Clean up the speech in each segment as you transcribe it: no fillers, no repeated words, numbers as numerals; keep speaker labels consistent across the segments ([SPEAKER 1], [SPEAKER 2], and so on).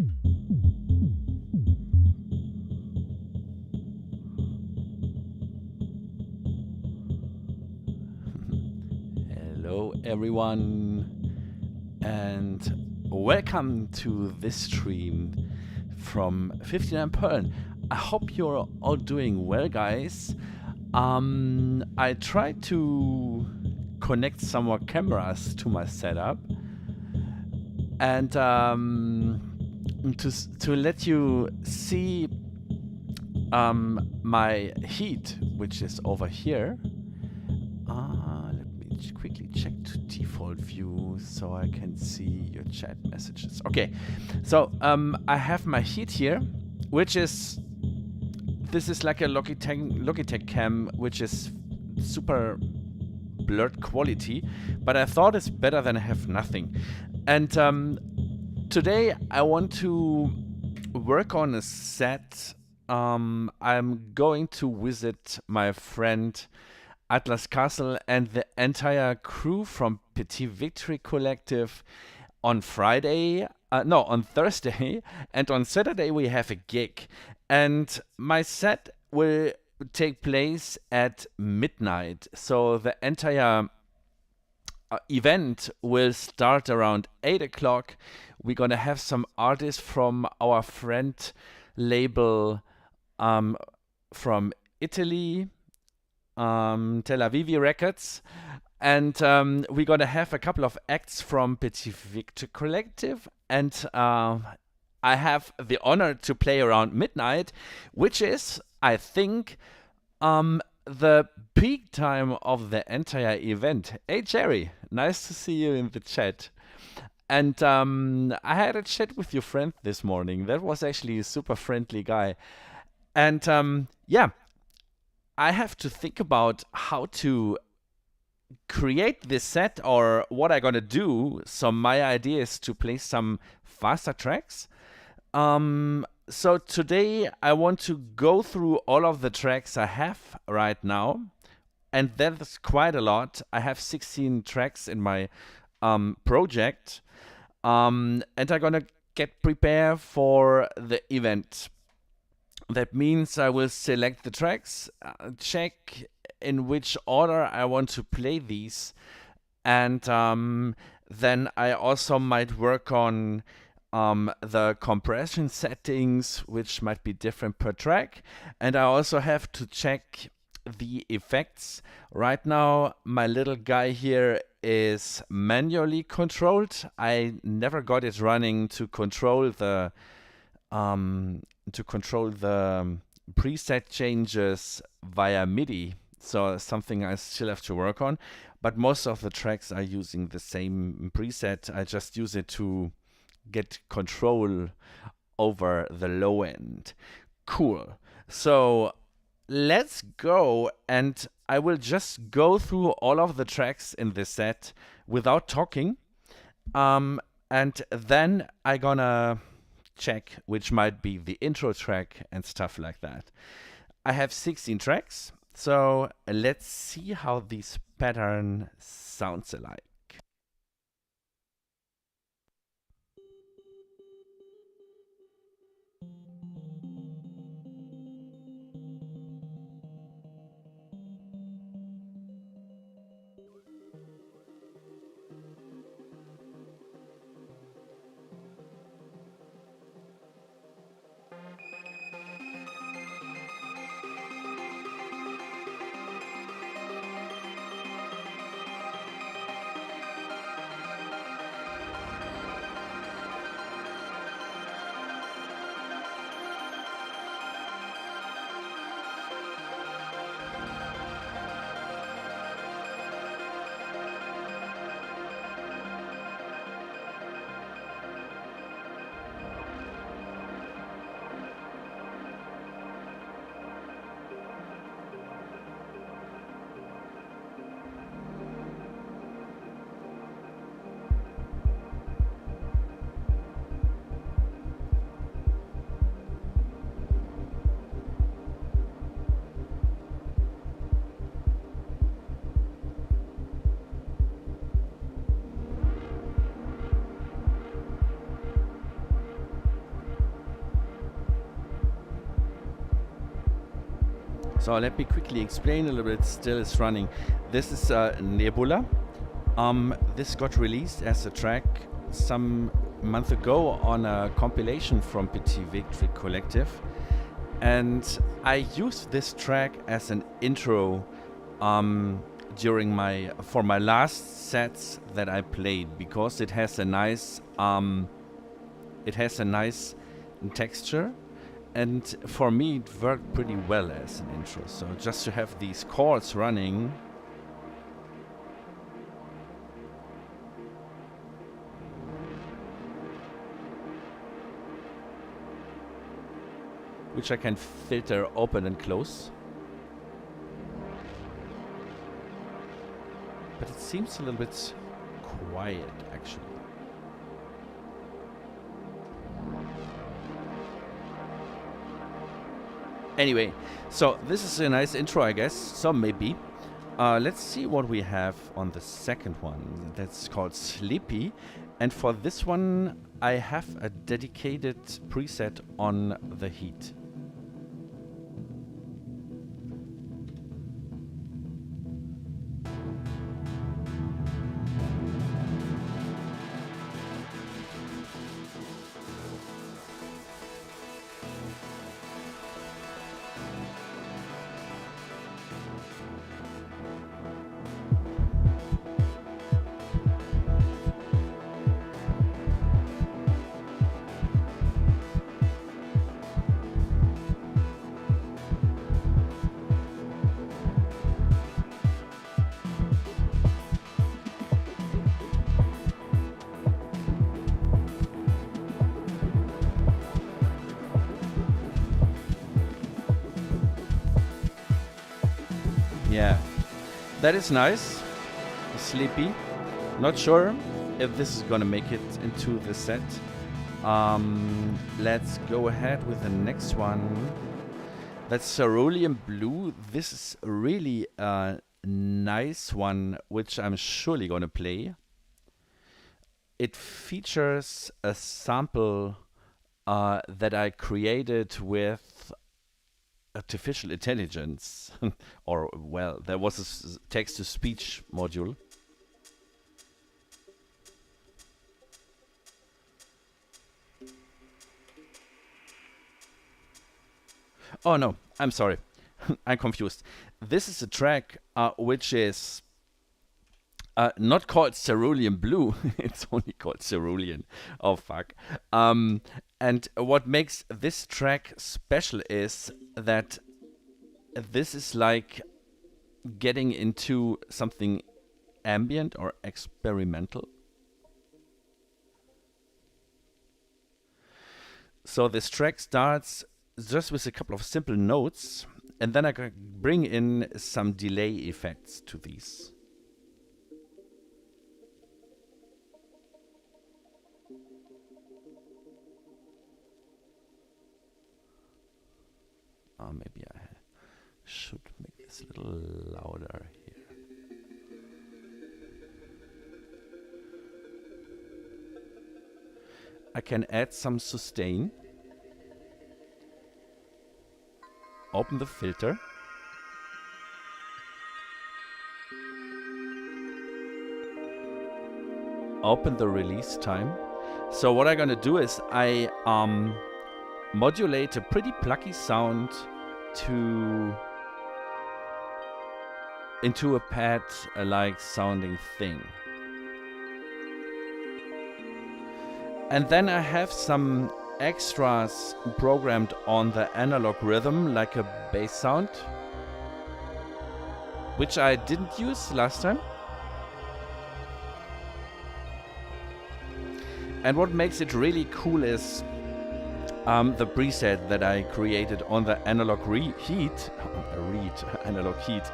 [SPEAKER 1] Hello, everyone, and welcome to this stream from 59 Perl. I hope you're all doing well, guys. I tried to connect some more cameras to my setup, and to let you see my heat, which is over here. Let me quickly check to default view so I can see your chat messages. Okay, so I have my heat here, which is, this is like a Logitech cam, which is super blurred quality, but I thought it's better than have nothing. And today I want to work on a set. I'm going to visit my friend Atlas Castle and the entire crew from Petit Victory Collective on Friday. No, on Thursday. And on Saturday we have a gig. And my set will take place at midnight. So the entire event will start around 8 o'clock. We're going to have some artists from our friend label from Italy, Tel Aviv Records, and we're gonna have a couple of acts from Petit Victor Collective, and I have the honor to play around midnight, which is, I think, the peak time of the entire event. Hey Jerry, nice to see you in the chat. And I had a chat with your friend this morning. That was actually a super friendly guy. And yeah, I have to think about how to create this set or what I'm gonna do. So my idea is to play some faster tracks. So today I want to go through all of the tracks I have right now, and that's quite a lot. I have 16 tracks in my project, and I'm gonna get prepared for the event. That means I will select the tracks, check in which order I want to play these, and then I also might work on the compression settings, which might be different per track, and I also have to check the effects. Right now, my little guy here is manually controlled. I never got it running to control the preset changes via MIDI. So something I still have to work on. But most of the tracks are using the same preset. I just use it to get control over the low end. Cool. So let's go, and I will just go through all of the tracks in this set without talking. And then I'm gonna check which might be the intro track and stuff like that. I have 16 tracks, so let's see how this pattern sounds alike. So let me quickly explain a little bit. Still is running. This is Nebula. This got released as a track some month ago on a compilation from Petit Victory Collective, and I used this track as an intro during for my last sets that I played, because it has a nice texture, and for me it worked pretty well as an intro. So just to have these chords running, which I can filter open and close. But it seems a little bit quiet, actually. Anyway, so this is a nice intro, I guess. So maybe. Let's see what we have on the second one. That's called Sleepy. And for this one, I have a dedicated preset on the heat. Yeah, that is nice. Sleepy. Not sure if this is gonna make it into the set. Let's go ahead with the next one. That's Cerulean Blue. This is really a nice one, which I'm surely gonna play. It features a sample that I created with artificial intelligence, or well, there was a text-to-speech module. Oh no, I'm sorry, I'm confused. This is a track which is not called Cerulean Blue. It's only called Cerulean. Oh fuck. And what makes this track special is that this is like getting into something ambient or experimental. So this track starts just with a couple of simple notes, and then I can bring in some delay effects to these. Maybe I should make this a little louder here. I can add some sustain. Open the filter. Open the release time. So what I'm gonna do is I modulate a pretty plucky sound into a pad-like sounding thing. And then I have some extras programmed on the analog rhythm, like a bass sound, which I didn't use last time. And what makes it really cool is the preset that I created on the analog analog heat,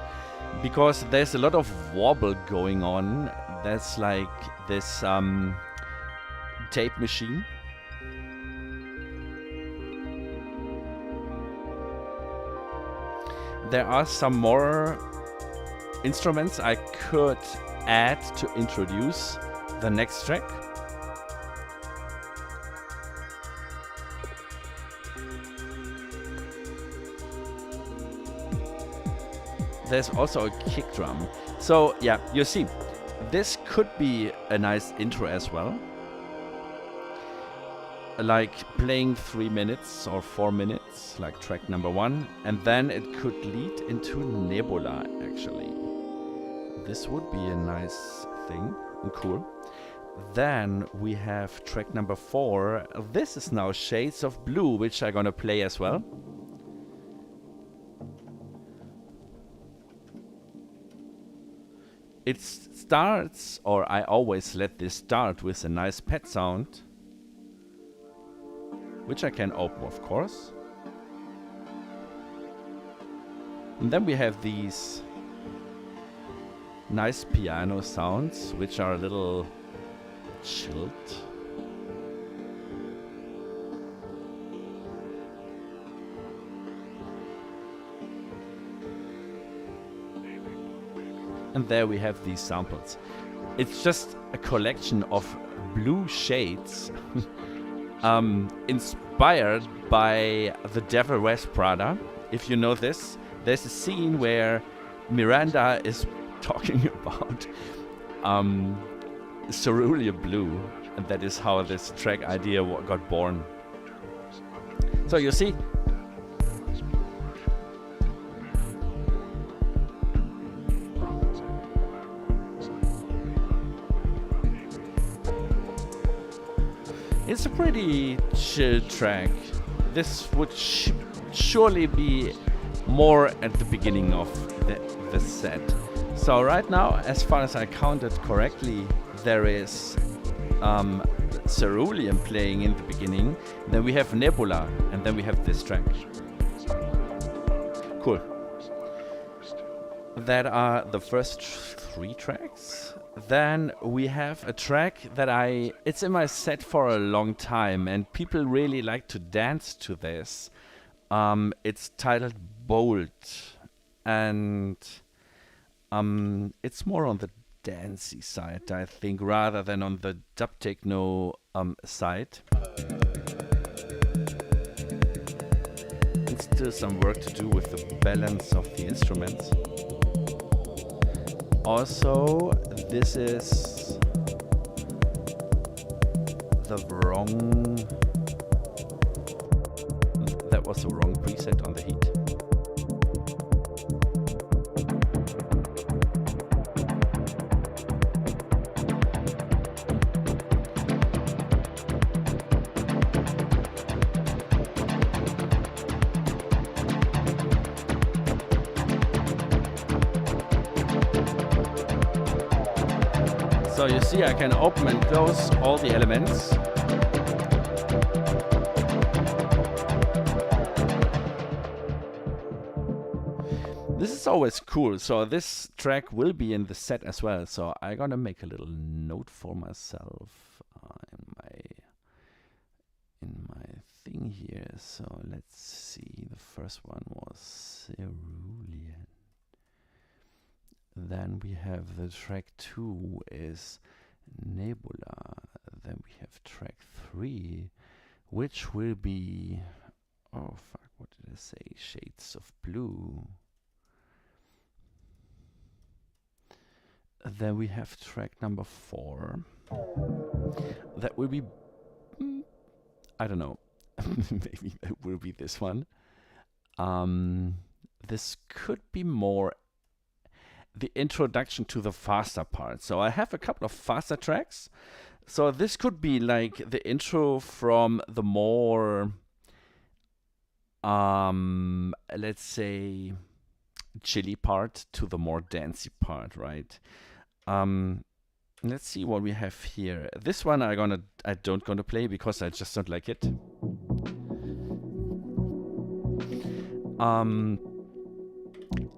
[SPEAKER 1] because there's a lot of wobble going on. That's like this tape machine. There are some more instruments I could add to introduce the next track. there's also a kick drum. So yeah, you see, this could be a nice intro as well. Like playing 3 minutes or 4 minutes, like track number 1, and then it could lead into Nebula actually. This would be a nice thing and cool. Then we have track number 4. This is now Shades of Blue, which I'm gonna play as well. It starts, or I always let this start with a nice pad sound, which I can open, of course. And then we have these nice piano sounds, which are a little chilled. And there we have these samples. It's just a collection of blue shades inspired by The Devil Wears Prada. If you know this, there's a scene where Miranda is talking about cerulean blue, and that is how this track idea got born. So you see, it's a pretty chill track. This would surely be more at the beginning of the set. So right now, as far as I counted correctly, there is Cerulean playing in the beginning, then we have Nebula, and then we have this track. Cool. That are the first 3 tracks. Then we have a track that it's in my set for a long time, and people really like to dance to this. It's titled Bold, and it's more on the dancey side, I think, rather than on the dub techno side. And still some work to do with the balance of the instruments. Also, this is that was the wrong preset on the heat. So you see, I can open and close all the elements. This is always cool. So this track will be in the set as well. So I'm gonna make a little note for myself in my thing here. So let's see. The first one was Cerulean. Then we have the track 2 is Nebula. Then we have track 3, which will be, oh fuck, what did I say? Shades of Blue. Then we have track number 4. That will be, I don't know, maybe it will be this one. This could be more the introduction to the faster part. So I have a couple of faster tracks. So this could be like the intro from the more, let's say, chilly part to the more dancey part, right? Let's see what we have here. This one I don't gonna play because I just don't like it.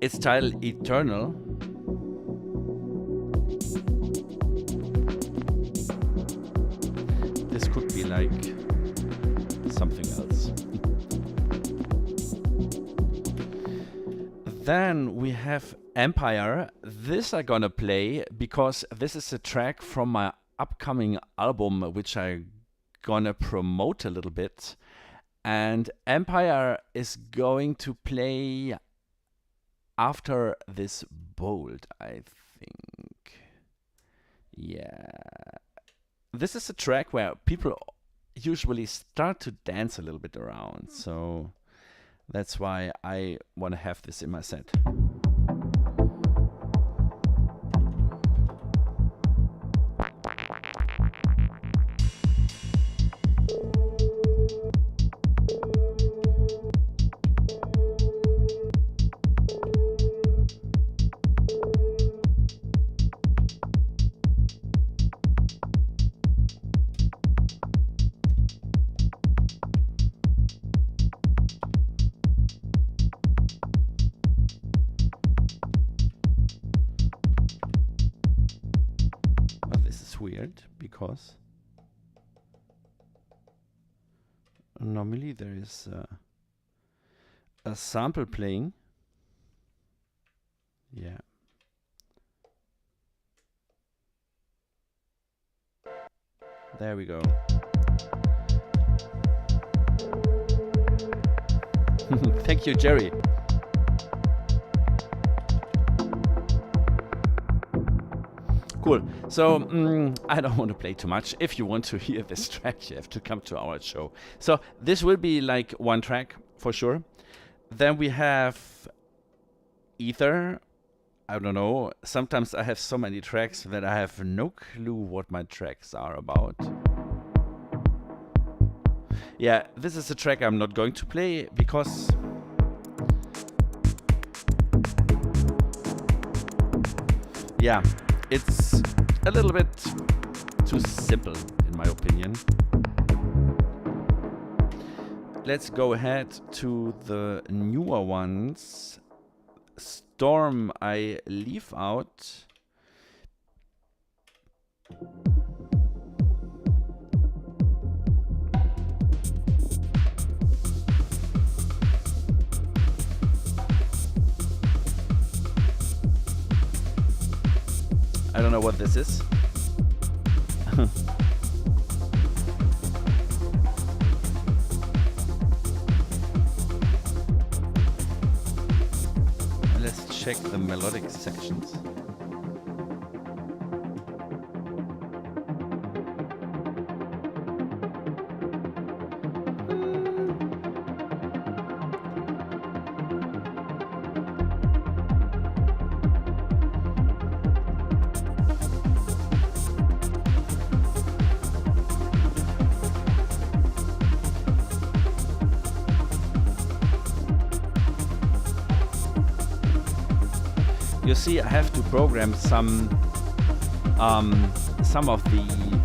[SPEAKER 1] It's titled Eternal. This could be like something else. Then we have Empire. This I'm gonna play because this is a track from my upcoming album, which I'm gonna promote a little bit. And Empire is going to play after this bolt, I think. Yeah. This is a track where people usually start to dance a little bit around, so that's why I want to have this in my set. Weird, because normally there is a sample playing. Yeah. There we go. Thank you, Jerry. Cool. So I don't want to play too much. If you want to hear this track, you have to come to our show. So this will be like one track for sure. Then we have Ether. I don't know. Sometimes I have so many tracks that I have no clue what my tracks are about. Yeah, this is a track I'm not going to play because yeah, it's a little bit too simple, in my opinion. Let's go ahead to the newer ones. Storm, I leave out. I don't know what this is. Let's check the melodic sections. You see, I have to program some of the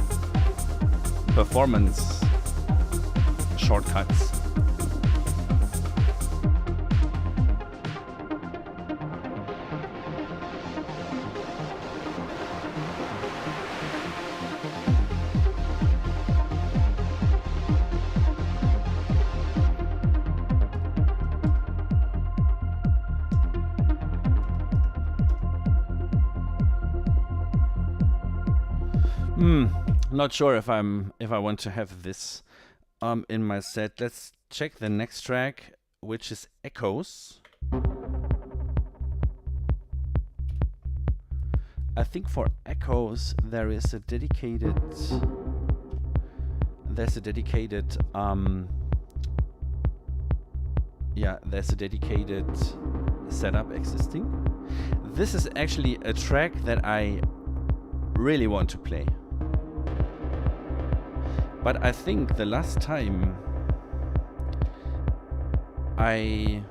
[SPEAKER 1] performance shortcuts. Not sure if I want to have this in my set. Let's check the next track, which is Echoes. I think for Echoes there is a dedicated there's a dedicated setup existing. This is actually a track that I really want to play. But I think the last time I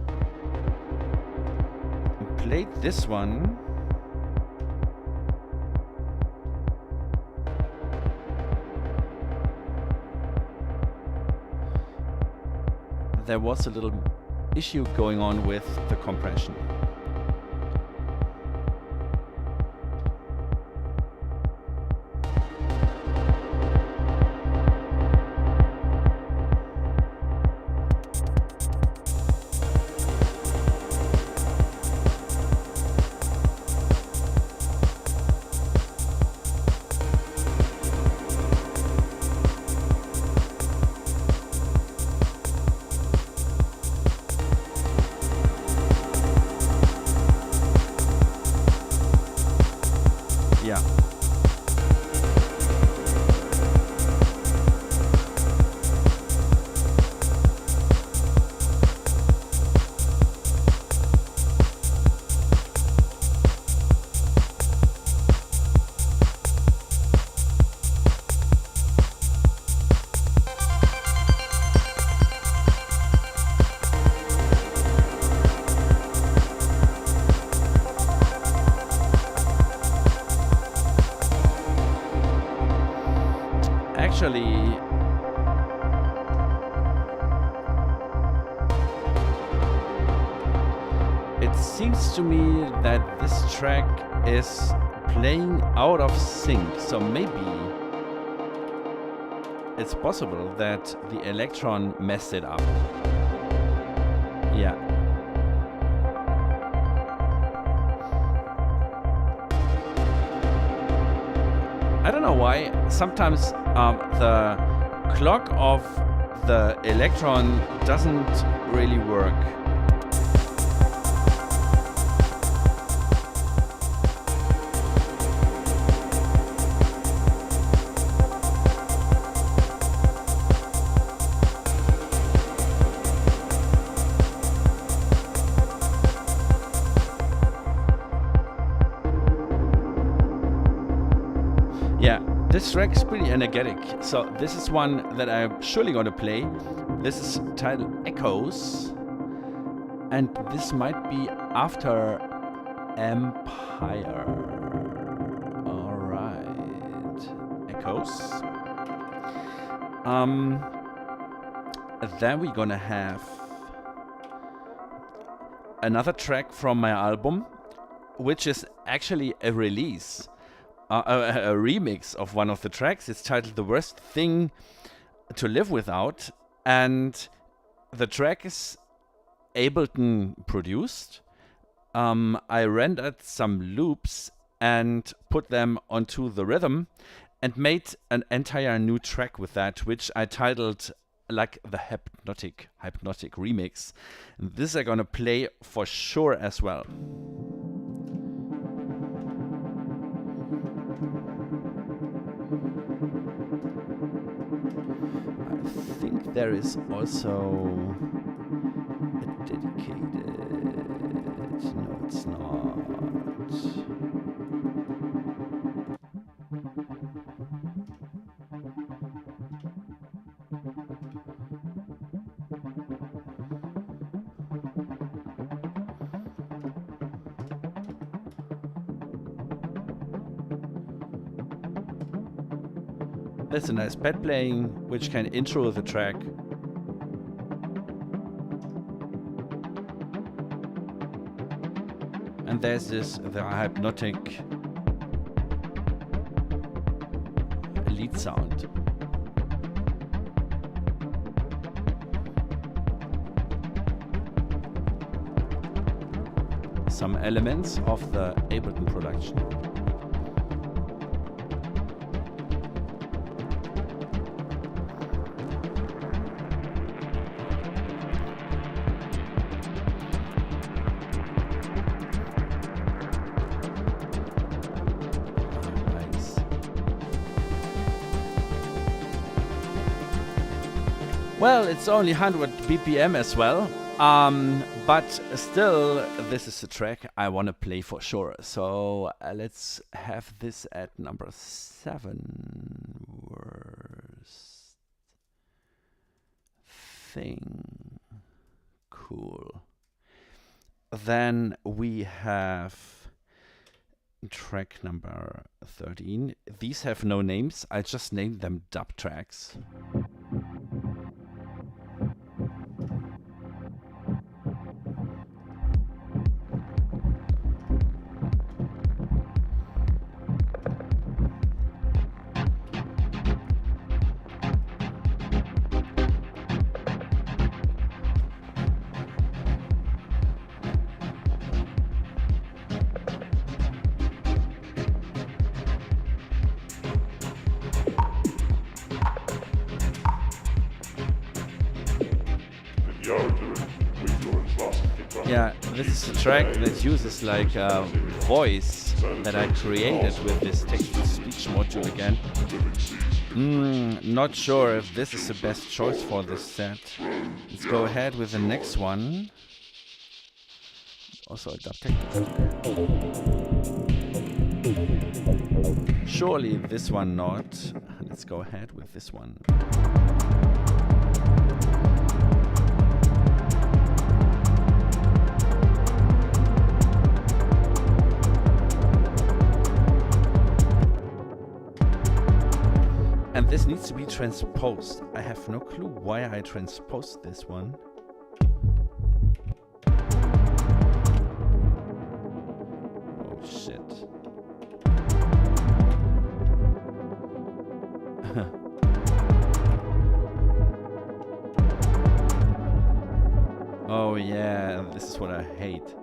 [SPEAKER 1] played this one, there was a little issue going on with the compression. actually it seems to me that this track is playing out of sync, so maybe it's possible that the Elektron messed it up. Yeah. I don't know why. Sometimes the clock of the Elektron doesn't really work. This track is pretty energetic, so this is one that I'm surely going to play. This is titled Echoes, and this might be after Empire. Alright, Echoes. Then we're gonna have another track from my album, which is actually a release. A remix of one of the tracks. It's titled The Worst Thing to Live Without, and the track is Ableton produced. I rendered some loops and put them onto the rhythm and made an entire new track with that, which I titled like the hypnotic remix. And this I'm gonna play for sure as well. I think there is also a dedicated... No, it's not. There's a nice pad playing, which can intro the track. And there's the hypnotic lead sound. Some elements of the Ableton production. Well, it's only 100 BPM as well, but still, this is a track I want to play for sure. So let's have this at number 7. Worst thing. Cool. Then we have track number 13. These have no names. I just named them dub tracks. Yeah, this is a track that uses like a voice that I created with this text-to-speech module again. Not sure if this is the best choice for this set. Let's go ahead with the next one. Also a dub technique. Surely this one not. Let's go ahead with this one. And this needs to be transposed. I have no clue why I transposed this one. Oh shit. Oh yeah, this is what I hate.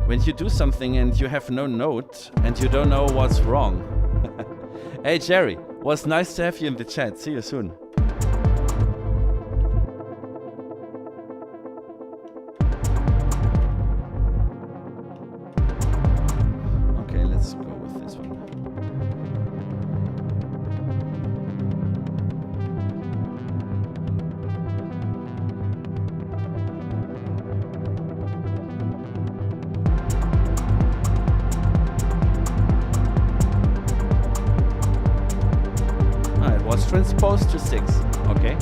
[SPEAKER 1] When you do something and you have no note and you don't know what's wrong. Hey Jerry, was nice to have you in the chat. See you soon. Okay, let's go with this one. Transposed to 6. Okay.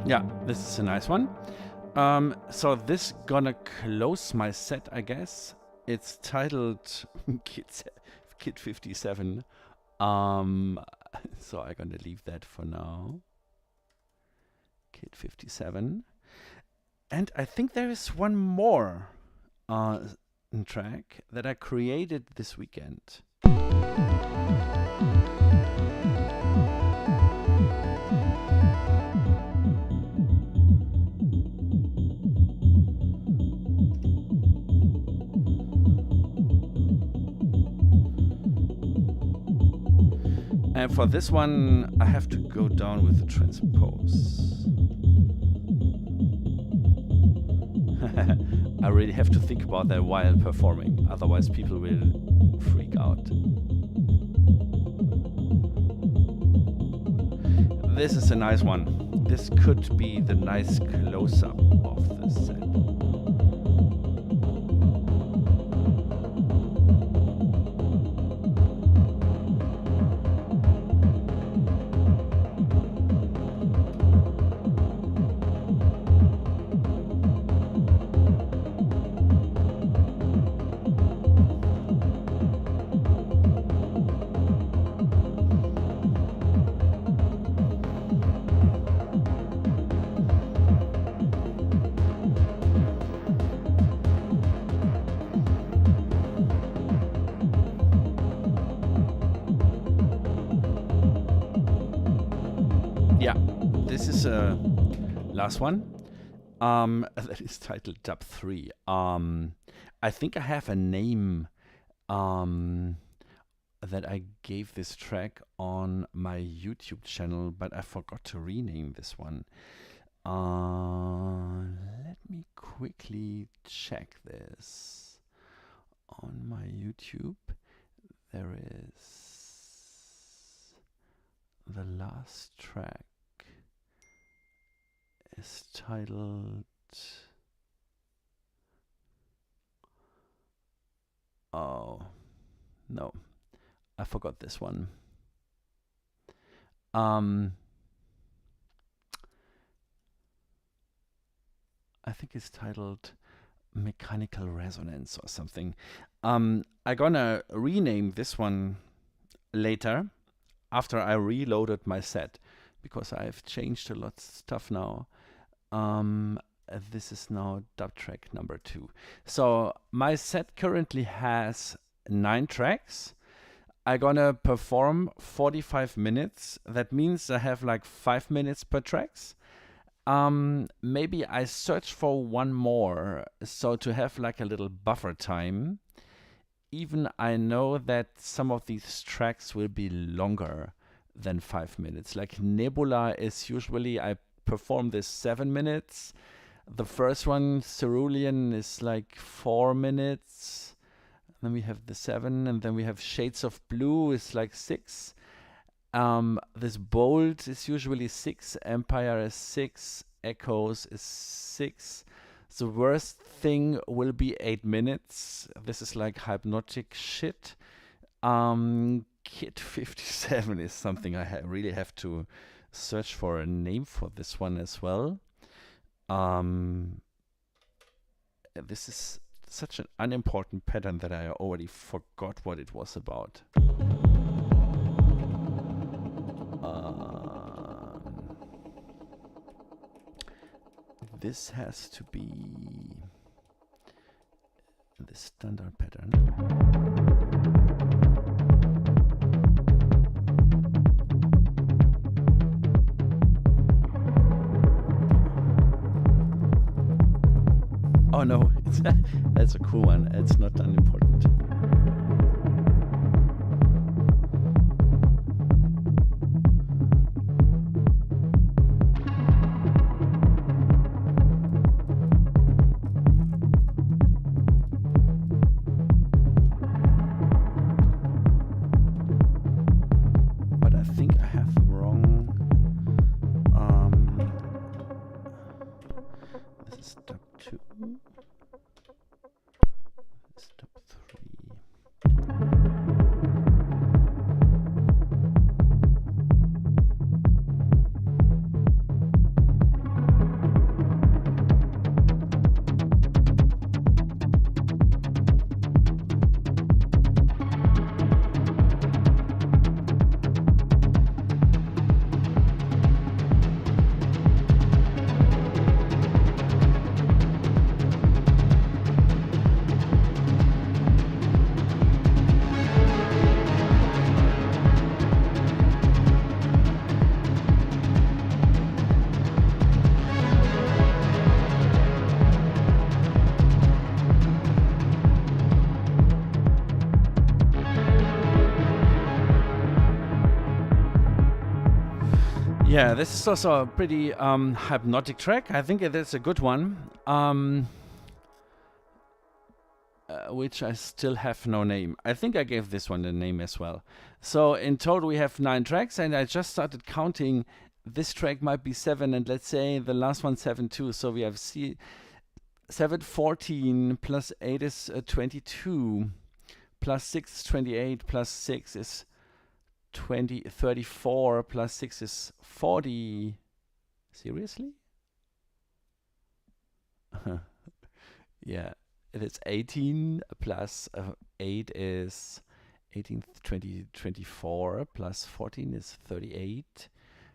[SPEAKER 1] Yeah, this is a nice one. So this gonna close my set, I guess. It's titled Kid 57. So I'm gonna leave that for now. Kid 57. And I think there is one more track that I created this weekend. And for this one, I have to go down with the transpose. I really have to think about that while performing, otherwise people will freak out. This is a nice one. This could be the nice close-up of the set. Last one that is titled Dub 3. I think I have a name that I gave this track on my YouTube channel, but I forgot to rename this one. Let me quickly check this. On my YouTube there is the last track is titled, oh no, I forgot this one. I think it's titled Mechanical Resonance or something. I'm gonna rename this one later, after I reloaded my set, because I've changed a lot of stuff now. This is now dub track number 2. So my set currently has 9 tracks. I'm gonna perform 45 minutes. That means I have like 5 minutes per tracks. Maybe I search for one more, so to have like a little buffer time. Even I know that some of these tracks will be longer than 5 minutes. Like Nebula is usually, I perform this 7 minutes. The first one, Cerulean, is like 4 minutes. Then we have the 7, and then we have Shades of Blue is like 6. This Bold is usually 6, Empire is 6, Echoes is 6. The worst thing will be 8 minutes. This is like hypnotic shit. Kid 57 is something I really have to search for a name for this one as well. This is such an unimportant pattern that I already forgot what it was about. This has to be the standard pattern. Oh no, that's a cool one. It's not unimportant. But I think I have the wrong. This is step 2. Step 3. Yeah, this is also a pretty hypnotic track. I think it is a good one, which I still have no name. I think I gave this one a name as well. So in total we have 9 tracks, and I just started counting. This track might be 7, and let's say the last one 7 too. So we have 7, 14, plus 8 is 22, plus 6 is 28, plus 6 is 34, plus 6 is 40. Seriously? Yeah, it is 18, plus 8 is 18, 20, 24, plus 14 is 38.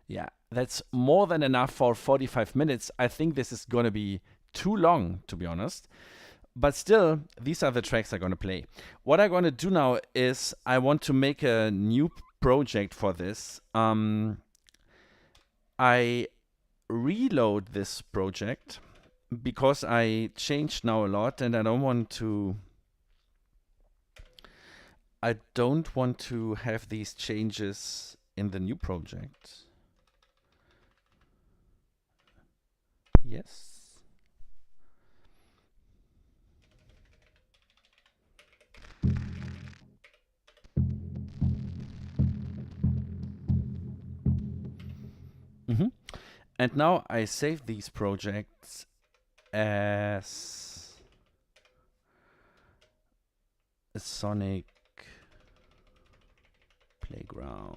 [SPEAKER 1] Yeah, that's more than enough for 45 minutes. I think this is gonna be too long, to be honest. But still, these are the tracks I'm gonna play. What I'm gonna do now is I want to make a new project for this. I reload this project because I changed now a lot, and I don't want to have these changes in the new project. Yes. And now I save these projects as a Sonic Playgrounds.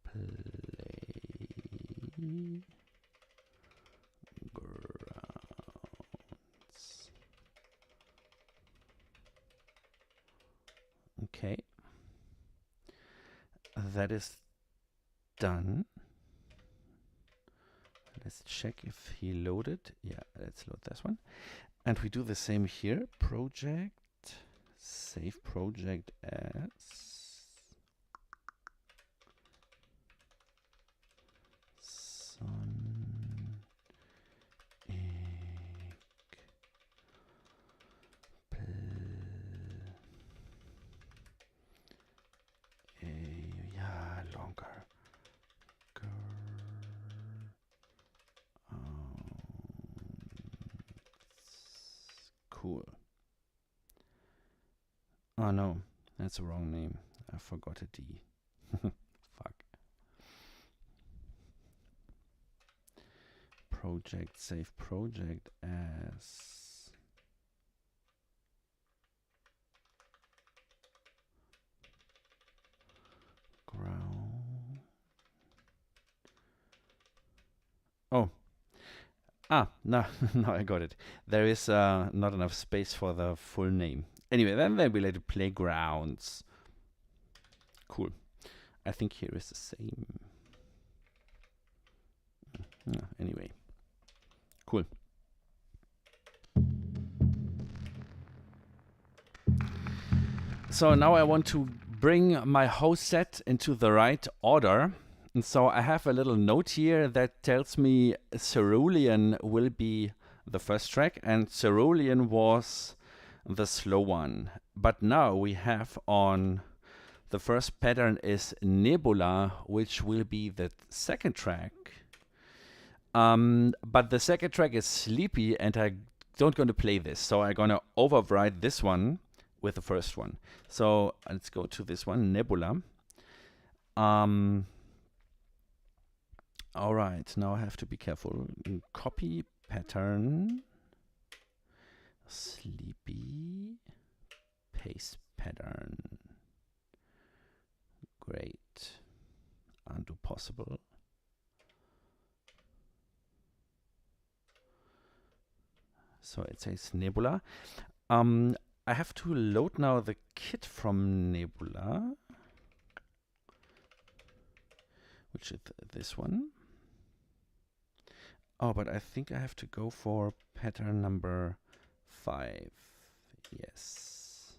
[SPEAKER 1] Playgrounds. Okay. That is done. Let's check if he loaded. Yeah, let's load this one. And we do the same here. Project, save project as Son yeah, longer. Cool. Oh no, that's the wrong name. I forgot a D. Fuck. Project, save project as ground. Oh. Ah, no, no, I got it. There is not enough space for the full name. Anyway, then we let it playgrounds. Cool. I think here is the same. Anyway, cool. So now I want to bring my host set into the right order. And so I have a little note here that tells me Cerulean will be the first track, and Cerulean was the slow one. But now we have on the first pattern is Nebula, which will be the second track. But the second track is sleepy, and I don't going to play this. So I'm going to override this one with the first one. So let's go to this one, Nebula. All right, now I have to be careful. Copy pattern, sleepy, paste pattern. Great. Undo possible. So it says Nebula. I have to load now the kit from Nebula, which is this one. Oh, but I think I have to go for pattern number 5. Yes.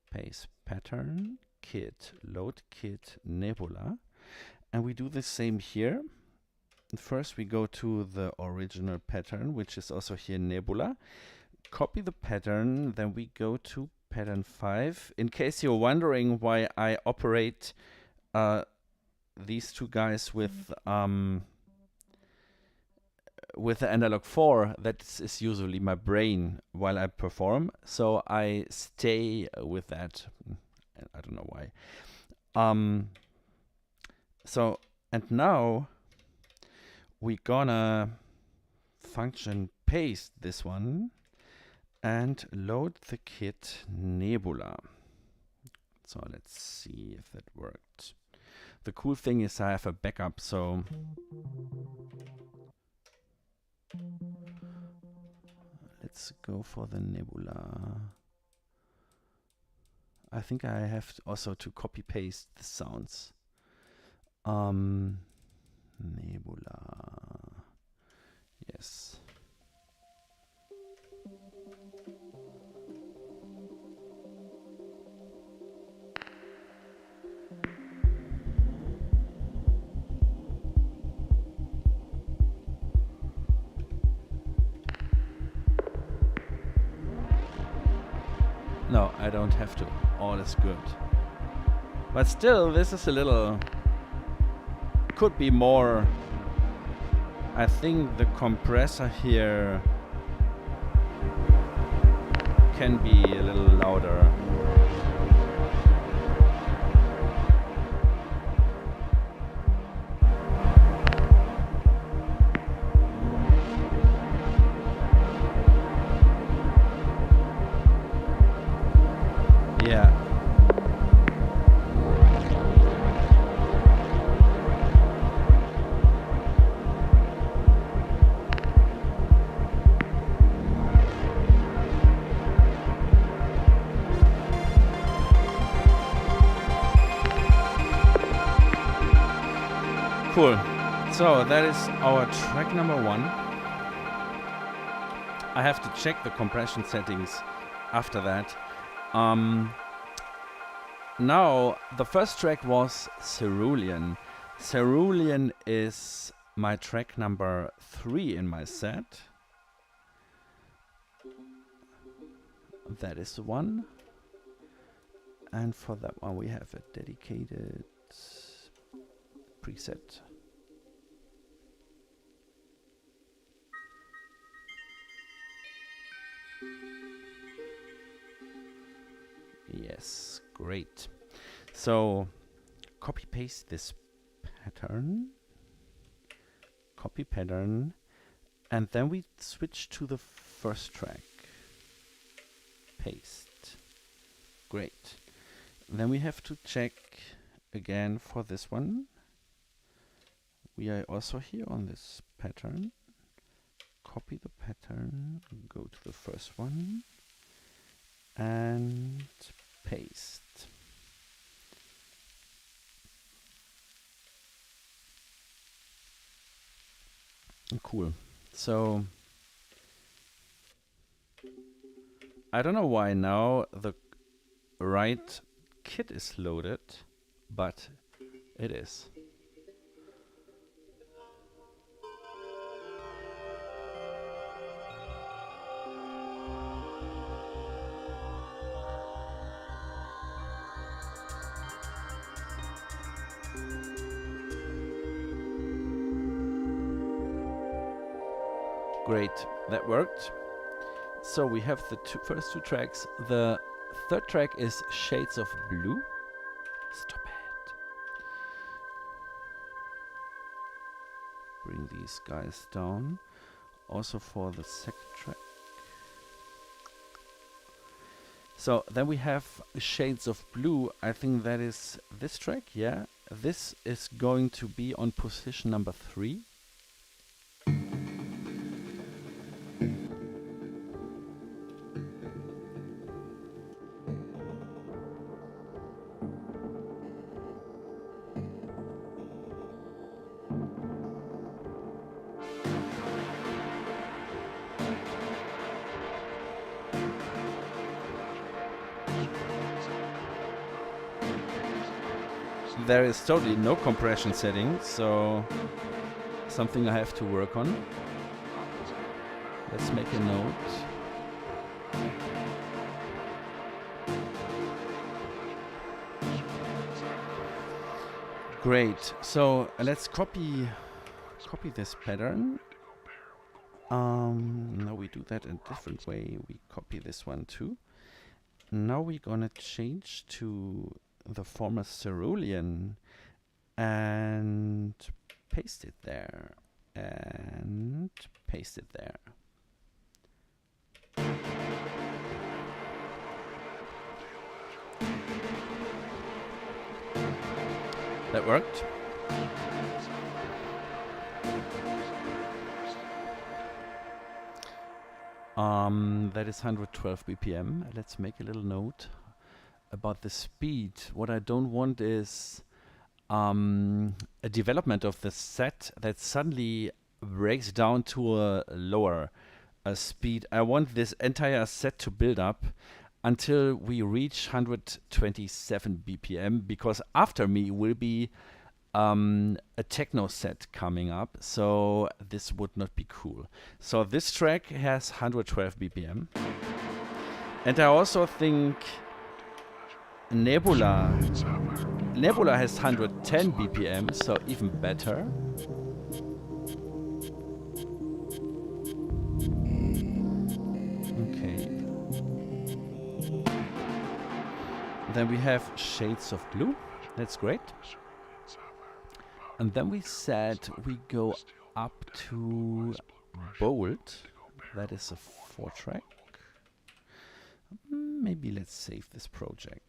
[SPEAKER 1] Paste pattern, kit, load kit, Nebula. And we do the same here. First we go to the original pattern, which is also here Nebula. Copy the pattern, then we go to pattern 5. In case you're wondering why I operate these two guys with the analog 4, that is usually my brain while I perform, so I stay with that. I don't know why. So, and now we're gonna function paste this one and load the kit Nebula. So let's see if that worked. The cool thing is I have a backup, so let's go for the Nebula. I think I have also to copy paste the sounds. Nebula. Yes. No, I don't have to. All is good. But still, this is a little... could be more... I think the compressor here can be a little louder. Yeah. Cool. So that is our track number 1. I have to check the compression settings after that. Now, the first track was Cerulean. Cerulean is my track number 3 in my set. That is the one. And for that one we have a dedicated preset. Yes, great. So copy paste this pattern, copy pattern, and then we switch to the first track. Paste. Great. Then we have to check again for this one. We are also here on this pattern. Copy the pattern, go to the first one, and paste. Cool. So I don't know why now the right kit is loaded, but it is. Great, that worked. So we have the first two tracks. The third track is Shades of Blue. Stop it. Bring these guys down. Also for the second track. So then we have Shades of Blue. I think that is this track, yeah. This is going to be on position number 3. There is totally no compression setting, so something I have to work on. Let's make a note. Great. So let's copy this pattern. Now we do that in a different way. We copy this one too. Now we're gonna change to the former Cerulean and paste it there and paste it there. That worked. That is 112 BPM. Let's make a little note about the speed. What I don't want is a development of the set that suddenly breaks down to a lower speed. I want this entire set to build up until we reach 127 BPM, because after me will be a techno set coming up, so this would not be cool. So this track has 112 BPM. And I also think Nebula has 110 BPM, so even better. Okay. Then we have Shades of Blue. That's great. And then we said we go up to Bold. That is a 4-track. Maybe let's save this project.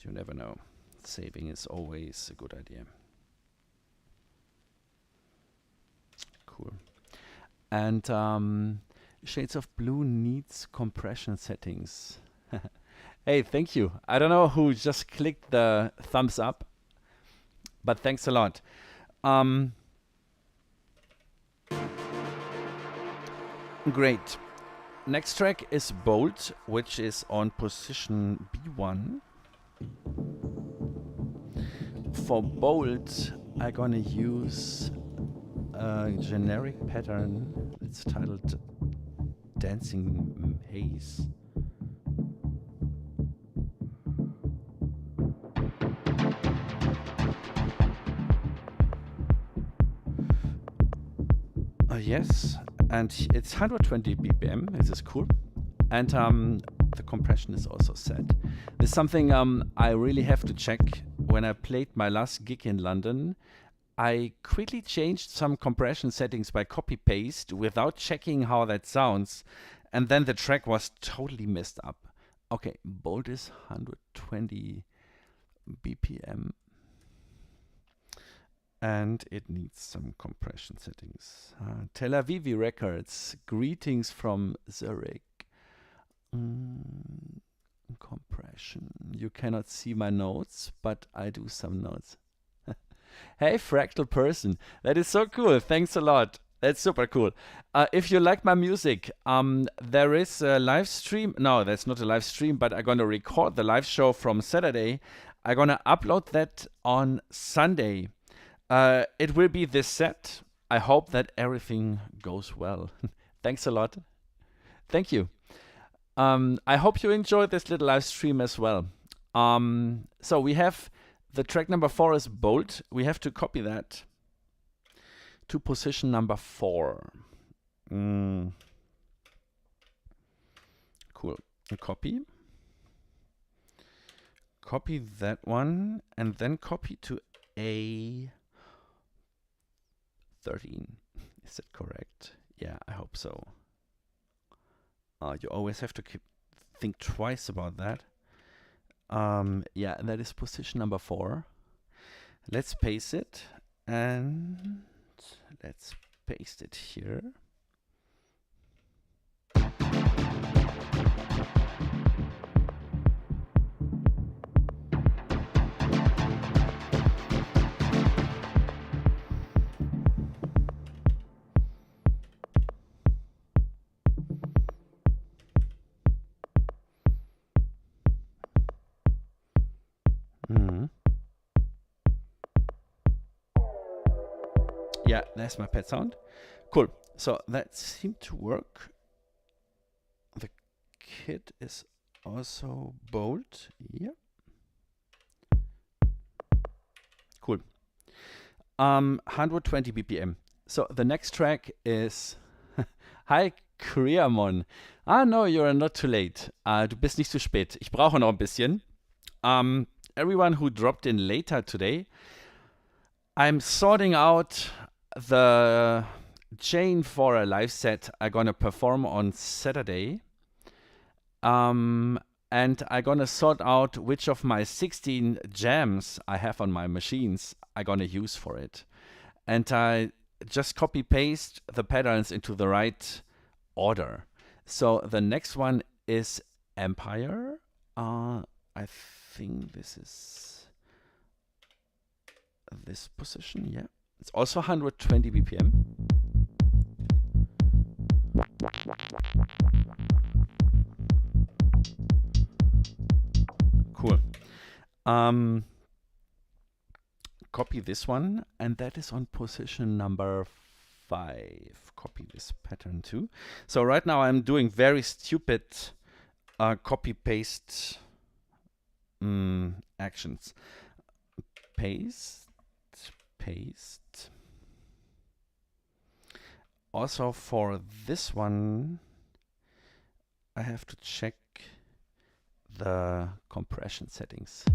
[SPEAKER 1] You never know. Saving is always a good idea. Cool. And Shades of Blue needs compression settings. Hey, thank you. I don't know who just clicked the thumbs up, but thanks a lot. Great. Next track is Bolt, which is on position B1. For Bolt, I'm gonna use a generic pattern. It's titled Dancing Haze. Yes, and it's 120 BPM. This is cool. And the compression is also set. There's something I really have to check. When I played my last gig in London, I quickly changed some compression settings by copy-paste without checking how that sounds. And then the track was totally messed up. Okay, Bolt is 120 BPM. And it needs some compression settings. Tel Aviv Records, greetings from Zurich. Compression. You cannot see my notes, but I do some notes. Hey, Fractal Person. That is so cool. Thanks a lot. That's super cool. If you like my music, there is a live stream. No, that's not a live stream, but I'm going to record the live show from Saturday. I'm going to upload that on Sunday. It will be this set. I hope that everything goes well. Thanks a lot. Thank you. I hope you enjoyed this little live stream as well. So we have the track number 4 is Bolt. We have to copy that to position number 4. Cool. Copy. Copy that one and then copy to A13. Is that correct? Yeah, I hope so. You always have to think twice about that. Yeah, that is position number 4. Let's paste it and let's paste it here. Yeah, that's my pet sound. Cool. So that seemed to work. The kit is also Bolt. Yeah. Cool. 120 BPM. So the next track is Hi Kriamon. No, you're not too late. Du bist nicht zu spät. Ich brauche noch ein bisschen. Everyone who dropped in later today, I'm sorting out the chain for a live set I'm gonna perform on Saturday. And I'm gonna sort out which of my 16 jams I have on my machines I'm gonna use for it. And I just copy paste the patterns into the right order. So the next one is Empire. I think this is this position, yeah. It's also 120 BPM. Cool. Copy this one, and that is on position number 5. Copy this pattern too. So right now I'm doing very stupid copy-paste actions. Paste. Also for this one, I have to check the compression settings.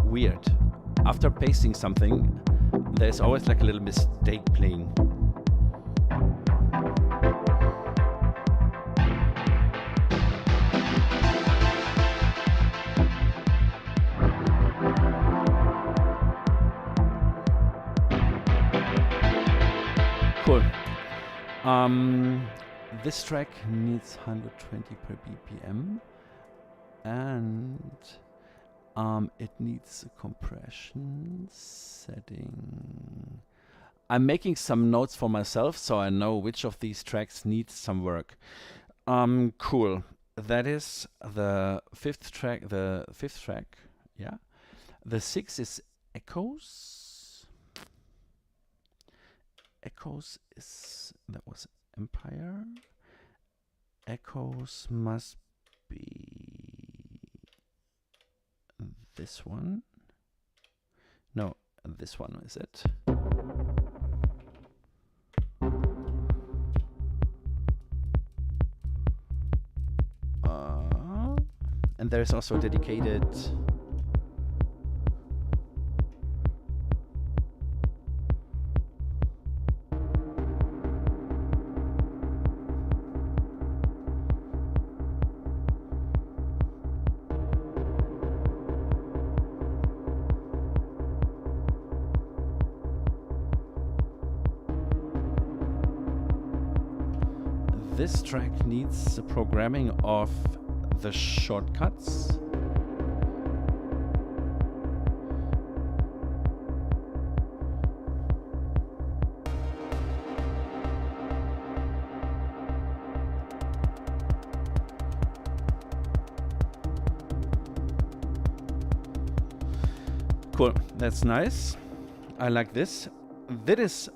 [SPEAKER 1] Weird. After pasting something, there's always like a little mistake playing. This track needs 120 per BPM, and it needs a compression setting. I'm making some notes for myself so I know which of these tracks needs some work. Cool. That is the fifth track. Yeah. The 6 is Echoes. Echoes is, that was Empire. Echoes must be this one. No, this one is it. And there's also a dedicated this track needs the programming of the shortcuts. Cool, that's nice. I like this. This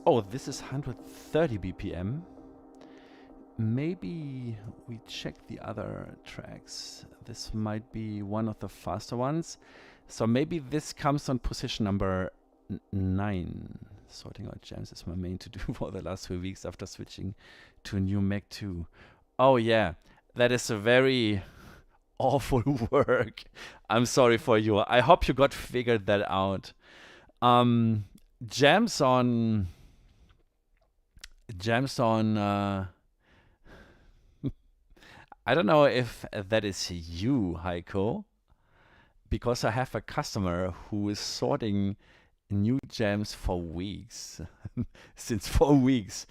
[SPEAKER 1] is 130 BPM. Maybe we check the other tracks. This might be one of the faster ones. So maybe this comes on position number 9. Sorting out jams is my main to-do for the last 3 weeks after switching to a new Mac 2. Oh yeah, that is a very awful work. I'm sorry for you. I hope you got figured that out. Jams on I don't know if that is you, Heiko, because I have a customer who is sorting new jams for weeks, since 4 weeks.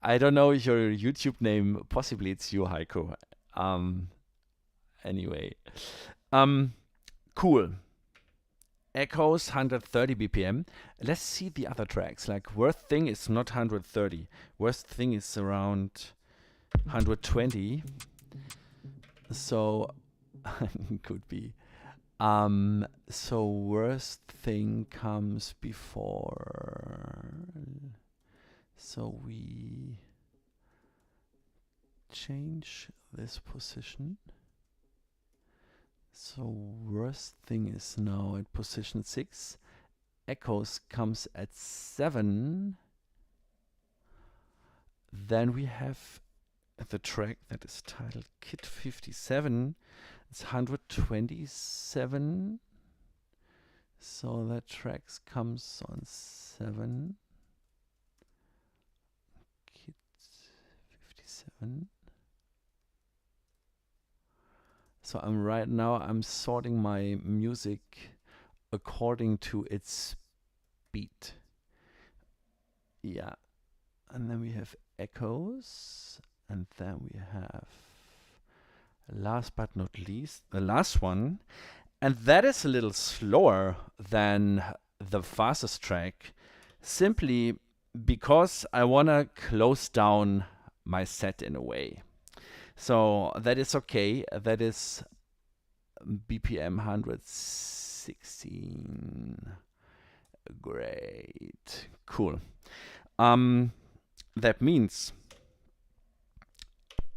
[SPEAKER 1] I don't know your YouTube name. Possibly it's you, Heiko. Anyway, cool. Echoes 130 BPM. Let's see the other tracks. Like Worst Thing is not 130. Worst Thing is around 120. So could be. So Worst Thing comes before. So we change this position. So Worst Thing is now at position 6. Echoes comes at 7. Then we have the track that is titled Kit 57. It's 127. So that track comes on 7. Kit 57. So I'm sorting my music according to its beat. Yeah. And then we have Echoes. And then we have, last but not least, the last one. And that is a little slower than the fastest track, simply because I want to close down my set in a way. So that is okay. That is BPM 116. Great. Cool. That means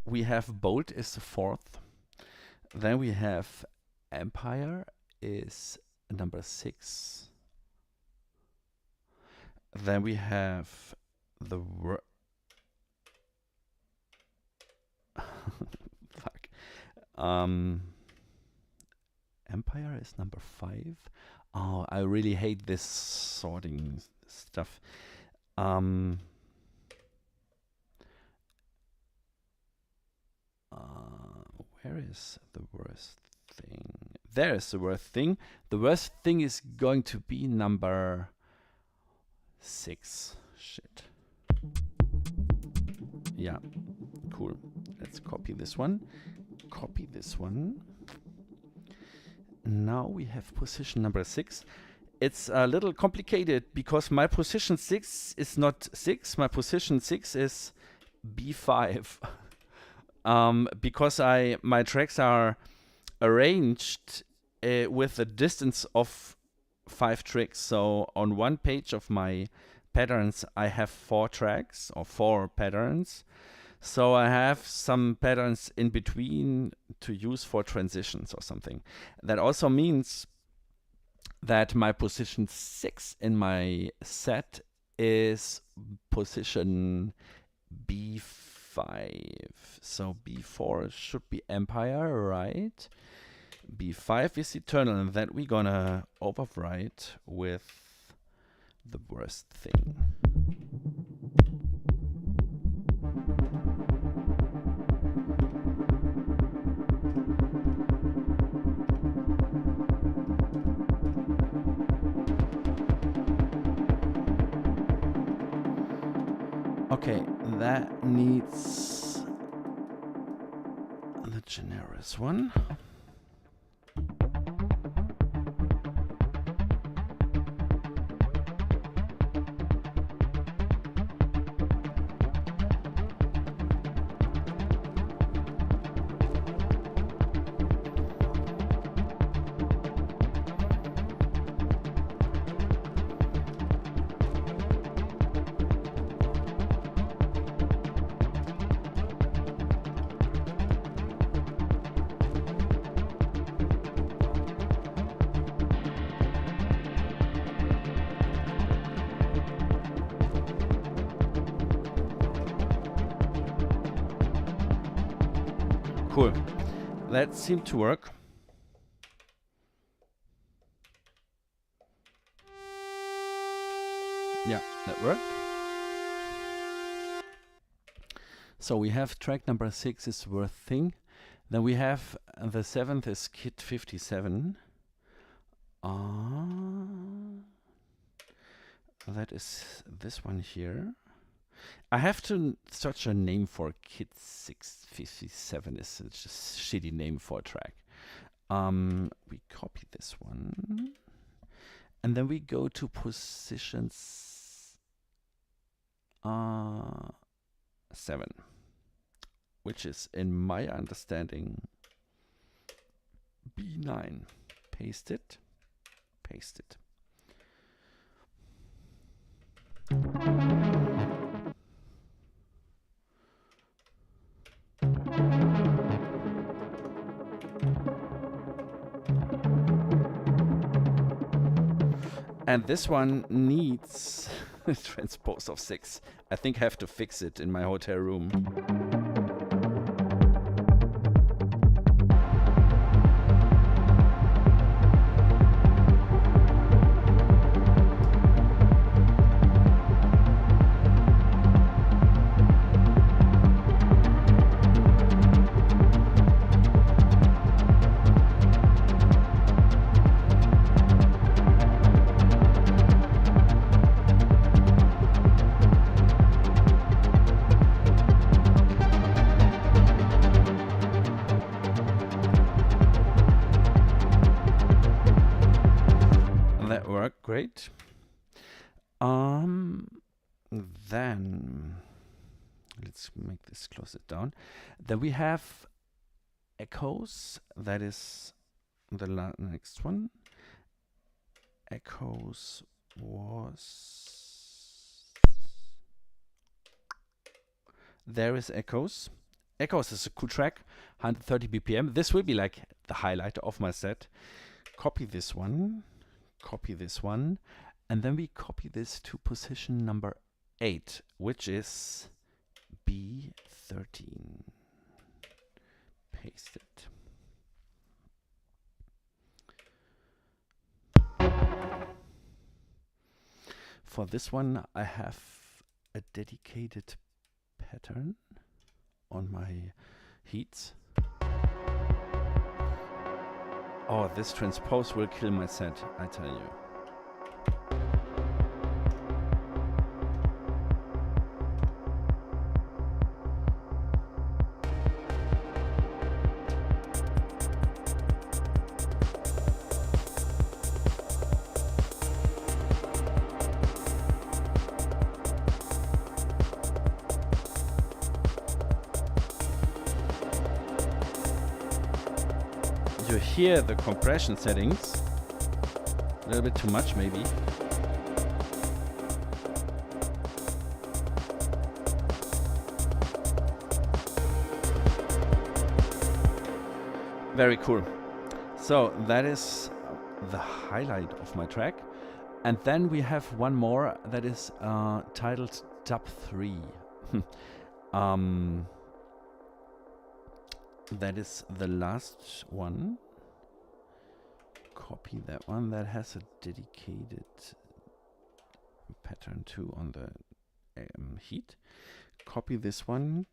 [SPEAKER 1] we have Bolt is the 4th. Then we have Empire is number 6. Then we have the fuck. Empire is number 5. Oh, I really hate this sorting stuff. Where is the Worst Thing? There is the Worst Thing. The Worst Thing is going to be number 6. Shit. Yeah, cool. Let's copy this one. Copy this one. Now we have position number 6. It's a little complicated because my position 6 is not 6. My position 6 is B5. Because my tracks are arranged with a distance of 5 tracks. So on one page of my patterns, I have 4 tracks or 4 patterns. So I have some patterns in between to use for transitions or something. That also means that my position 6 in my set is position B5. So B4 should be Empire, right? B5 is Eternal, and that we're gonna overwrite with the worst thing. Okay, that needs the generous one. Cool. That seemed to work. Yeah, that worked. So we have track number 6 is Worth Thing. Then we have the 7th is Kit 57. That is this one here. I have to search a name for Kit 657. It's just a shitty name for a track. We copy this one. And then we go to positions 7, which is, in my understanding, B9. Paste it. Paste it. And this one needs a transpose of 6. I think I have to fix it in my hotel room. Great. Then let's make this, close it down. Then we have echoes. That is the next one. Echoes was... There is Echoes. Echoes is a cool track, 130 BPM. This will be like the highlight of my set. Copy this one. Copy this one, and then we copy this to position number 8, which is B13. Paste it. For this one, I have a dedicated pattern on my heats. Oh, this transpose will kill my set, I tell you. you hear the compression settings. A little bit too much, maybe. Very cool. So that is the highlight of my track. And then we have one more that is titled Dub 3. That is the last one. Copy that one. That has a dedicated pattern too on the heat. Copy this one,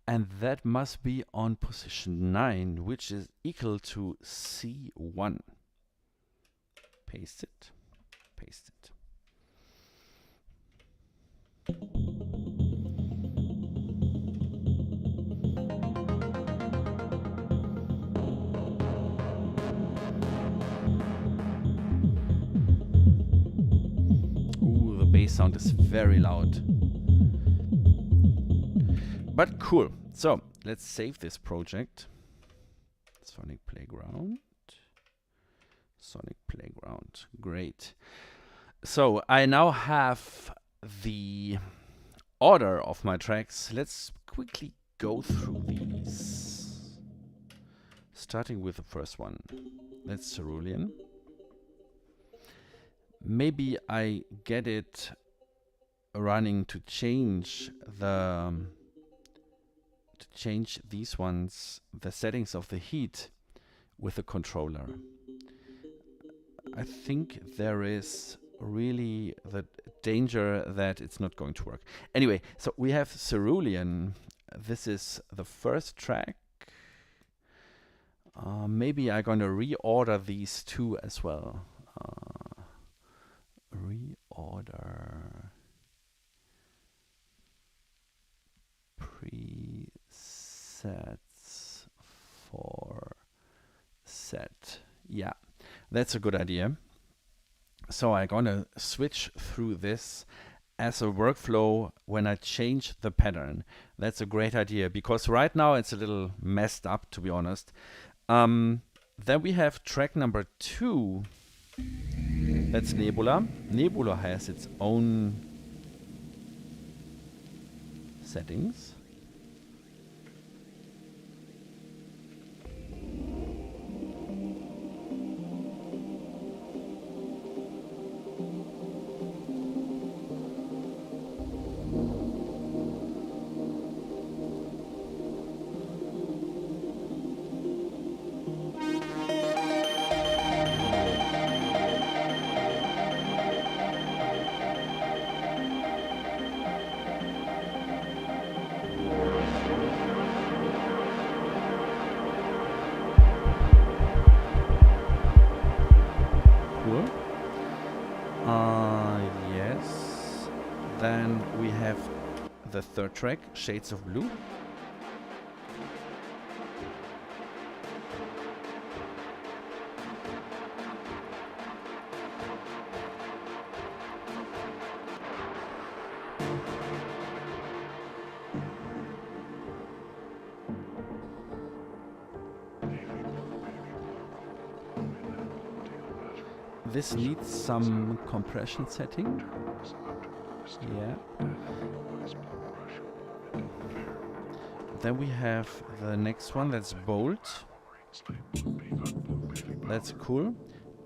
[SPEAKER 1] and that must be on position 9, which is equal to C1. Paste it, paste it. Ooh, the bass sound is very loud. But cool. So let's save this project. Sonic Playground. Sonic Playground. Great. So I now have the order of my tracks. Let's quickly go through these. Starting with the first one. That's Cerulean. Maybe I get it running to change these ones, the settings of the heat with the controller. I think there is really the danger that it's not going to work. Anyway, so we have Cerulean. This is the first track. Maybe I'm going to reorder these two as well. Reorder. Presets for set. Yeah, that's a good idea. So I'm gonna switch through this as a workflow when I change the pattern. That's a great idea because right now it's a little messed up, to be honest. Then we have track number 2. That's Nebula. Nebula has its own settings. Yes. Then we have the third track, Shades of Blue. This needs some compression setting. Yeah. Then we have the next one, that's Bolt. That's cool.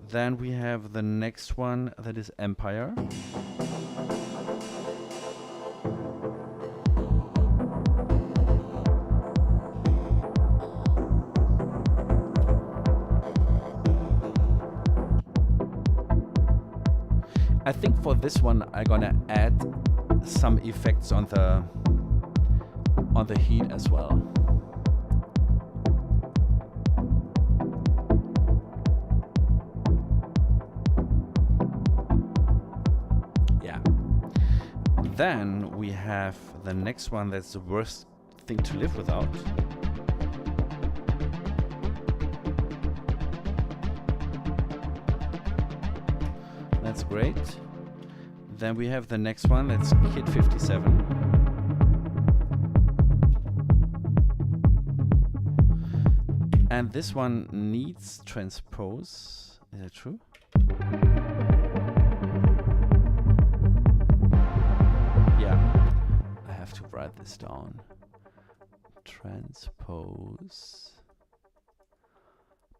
[SPEAKER 1] Then we have the next one, that is Empire. I think for this one I'm gonna add some effects on the heat as well. Yeah. Then we have the next one, that's the worst thing to live without. That's great. Then we have the next one, that's Kid 57. And this one needs transpose. Is that true? Yeah, I have to write this down. Transpose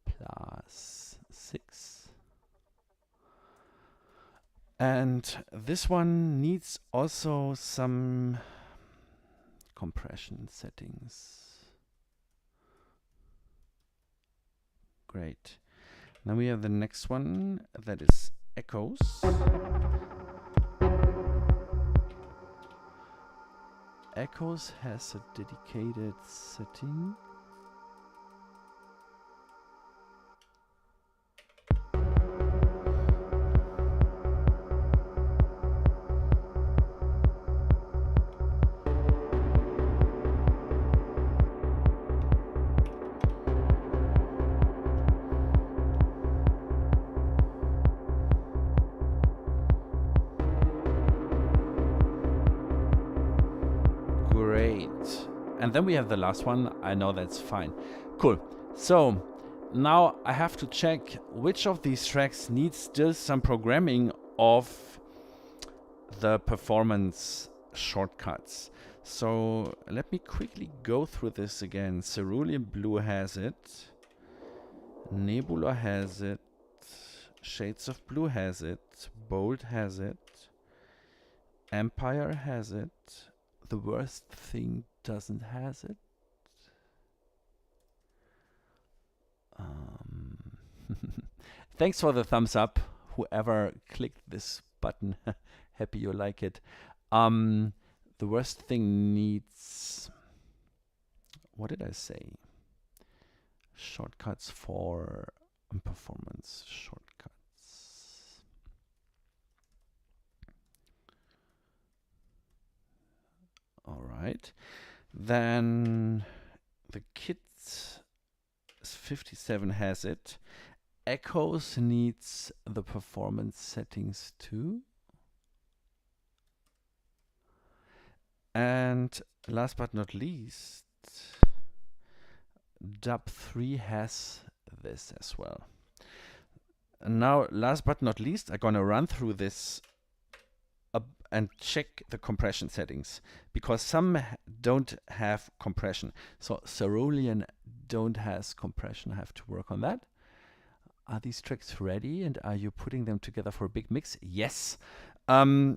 [SPEAKER 1] plus 6. And this one needs also some compression settings. Great. Now we have the next one that is echoes. Echoes has a dedicated setting. And then we have the last one. I know that's fine. Cool. So now I have to check which of these tracks needs still some programming of the performance shortcuts. So let me quickly go through this again. Cerulean Blue has it. Nebula has it. Shades of Blue has it. Bold has it. Empire has it. The Worst Thing doesn't has it. Thanks for the thumbs up, whoever clicked this button. Happy you like it. The Worst Thing needs, what did I say? Shortcuts for performance shortcuts. All right. Then the kit 57 has it. Echoes needs the performance settings too. And last but not least, Dub 3 has this as well. And now, last but not least, I'm gonna run through this and check the compression settings, because some don't have compression. So Cerulean don't has compression. I have to work on that. Are these tracks ready, and are you putting them together for a big mix? Yes. So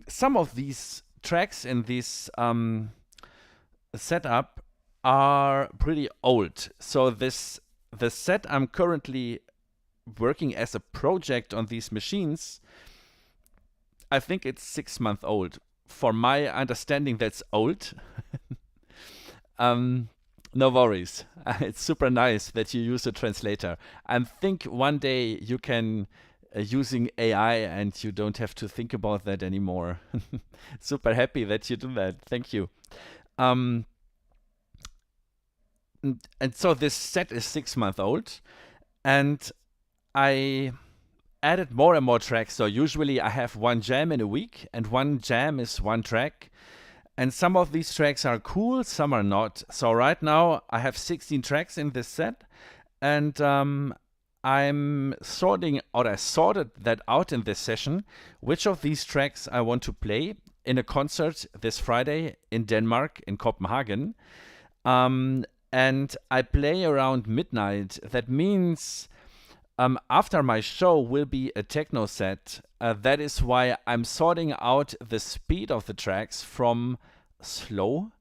[SPEAKER 1] some of these tracks in this setup are pretty old. So the set I'm currently working as a project on these machines, I think it's 6 months old. For my understanding, that's old. No worries. It's super nice that you use a translator. I think one day you can using AI and you don't have to think about that anymore. Super happy that you do that. Thank you. And so this set is 6 months old, and I added more and more tracks. So usually I have one jam in a week, and one jam is one track. And some of these tracks are cool, some are not. So right now I have 16 tracks in this set, and I'm sorting, or I sorted that out in this session, which of these tracks I want to play in a concert this Friday in Denmark, in Copenhagen. And I play around midnight. That means after my show will be a techno set. That is why I'm sorting out the speed of the tracks from slow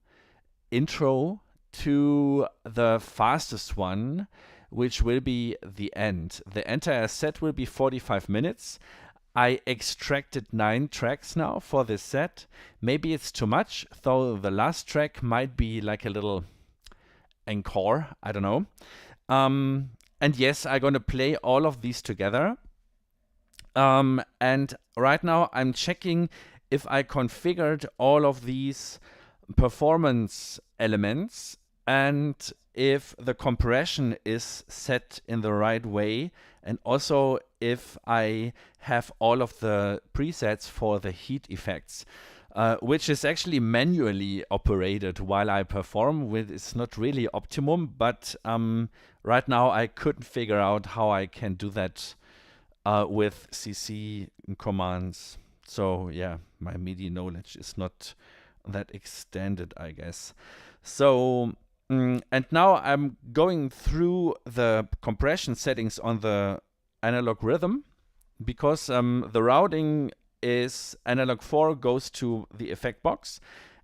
[SPEAKER 1] intro to the fastest one, which will be the end. The entire set will be 45 minutes. I extracted 9 tracks now for this set. Maybe it's too much, though the last track might be like a little encore. I don't know. And yes, I'm going to play all of these together. And right now I'm checking if I configured all of these performance elements and if the compression is set in the right way, and also if I have all of the presets for the heat effects. which is actually manually operated while I perform with. It's not really optimum, but right now I couldn't figure out how I can do that with CC commands. So yeah, my MIDI knowledge is not that extended, I guess. So, and now I'm going through the compression settings on the analog rhythm, because the routing is analog 4 goes to the effect box,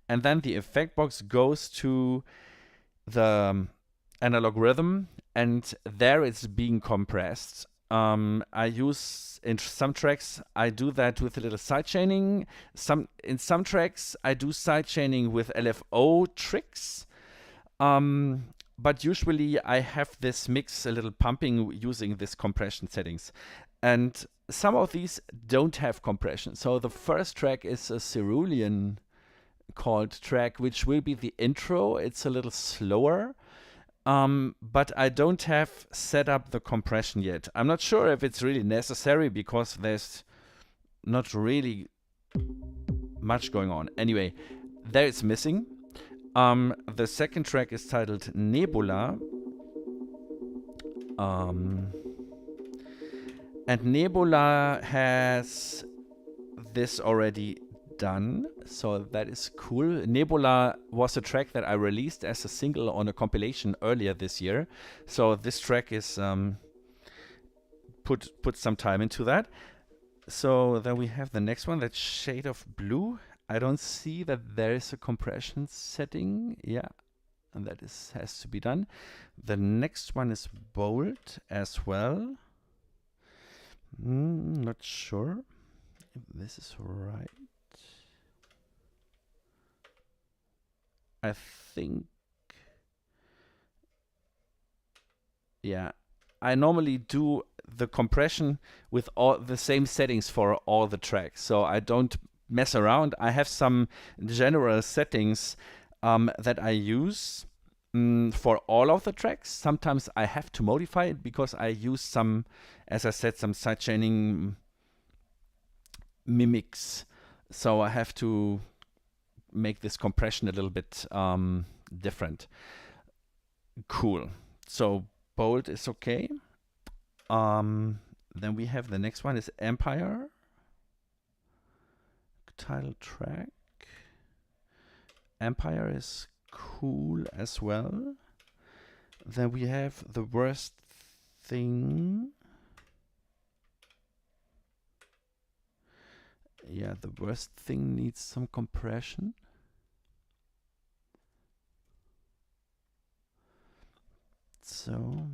[SPEAKER 1] and then the effect box goes to the analog rhythm, and there it's being compressed. I use, in some tracks, I do that with a little sidechaining. In some tracks, I do sidechaining with LFO tricks. But usually I have this mix, a little pumping using this compression settings. And some of these don't have compression. So the first track is a cerulean called track, which will be the intro. It's a little slower. But I don't have set up the compression yet. I'm not sure if it's really necessary, because there's not really much going on. Anyway, there it's missing. The second track is titled Nebula. And Nebula has this already done, so that is cool. Nebula was a track that I released as a single on a compilation earlier this year, so this track is put some time into that. So then we have the next one, that's Shade of Blue. I don't see that there is a compression setting. Yeah, and that has to be done. The next one is Bold as well. Not sure if this is right. I think, yeah, I normally do the compression with all the same settings for all the tracks, so I don't mess around. I have some general settings that I use for all of the tracks. Sometimes I have to modify it because I use some, as I said, some sidechaining mimics, so I have to make this compression a little bit different. Cool. So Bold is okay. Then we have the next one is Empire. Title track. Empire is cool as well. Then we have The Worst Thing. Yeah, The Worst Thing needs some compression. So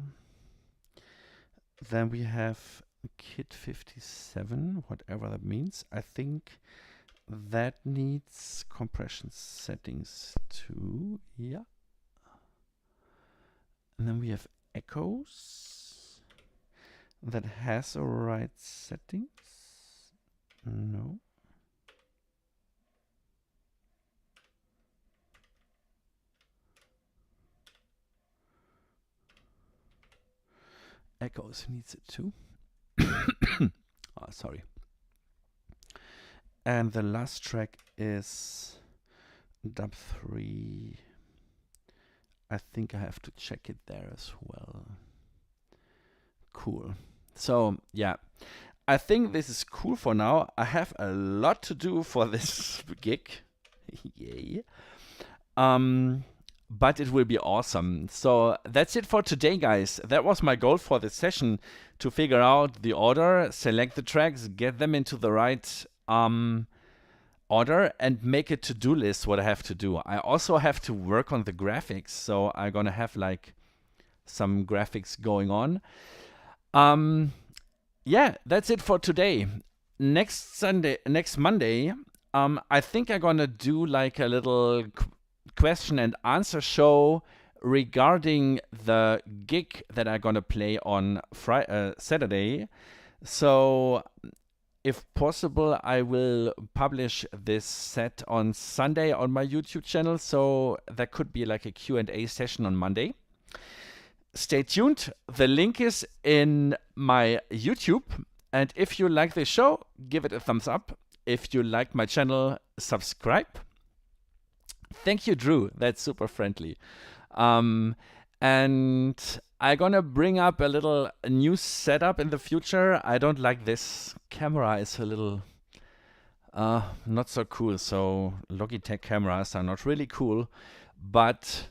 [SPEAKER 1] then we have Kit 57, whatever that means. I think that needs compression settings too. Yeah. And then we have Echoes. That has the right settings. No. Echoes needs it too. Oh, sorry. And the last track is Dub 3. I think I have to check it there as well. Cool. So, yeah. I think this is cool for now. I have a lot to do for this gig. Yay. But it will be awesome. So that's it for today, guys. That was my goal for this session, to figure out the order, select the tracks, get them into the right order, and make a to-do list what I have to do. I also have to work on the graphics, so I'm gonna have like some graphics going on. Yeah, that's it for today. Next Monday, I think I'm gonna do like a little question and answer show regarding the gig that I'm gonna play on Saturday. So if possible, I will publish this set on Sunday on my YouTube channel, so that could be like a Q&A session on Monday. Stay tuned. The link is in my YouTube, and if you like this show, give it a thumbs up. If you like my channel, subscribe. Thank you, Drew. That's super friendly. And I'm gonna bring up a little new setup in the future. I don't like this camera. It's a little not so cool. So Logitech cameras are not really cool. But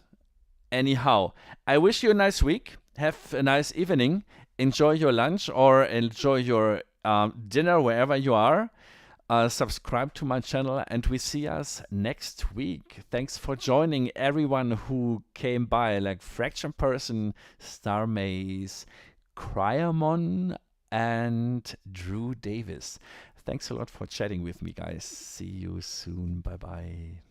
[SPEAKER 1] anyhow, I wish you a nice week. Have a nice evening. Enjoy your lunch or enjoy your dinner wherever you are. Subscribe to my channel and we see us next week. Thanks for joining everyone who came by, like Fraction Person, Star Maze, Cryamon, and Drew Davis. Thanks a lot for chatting with me, guys. See you soon. Bye-bye.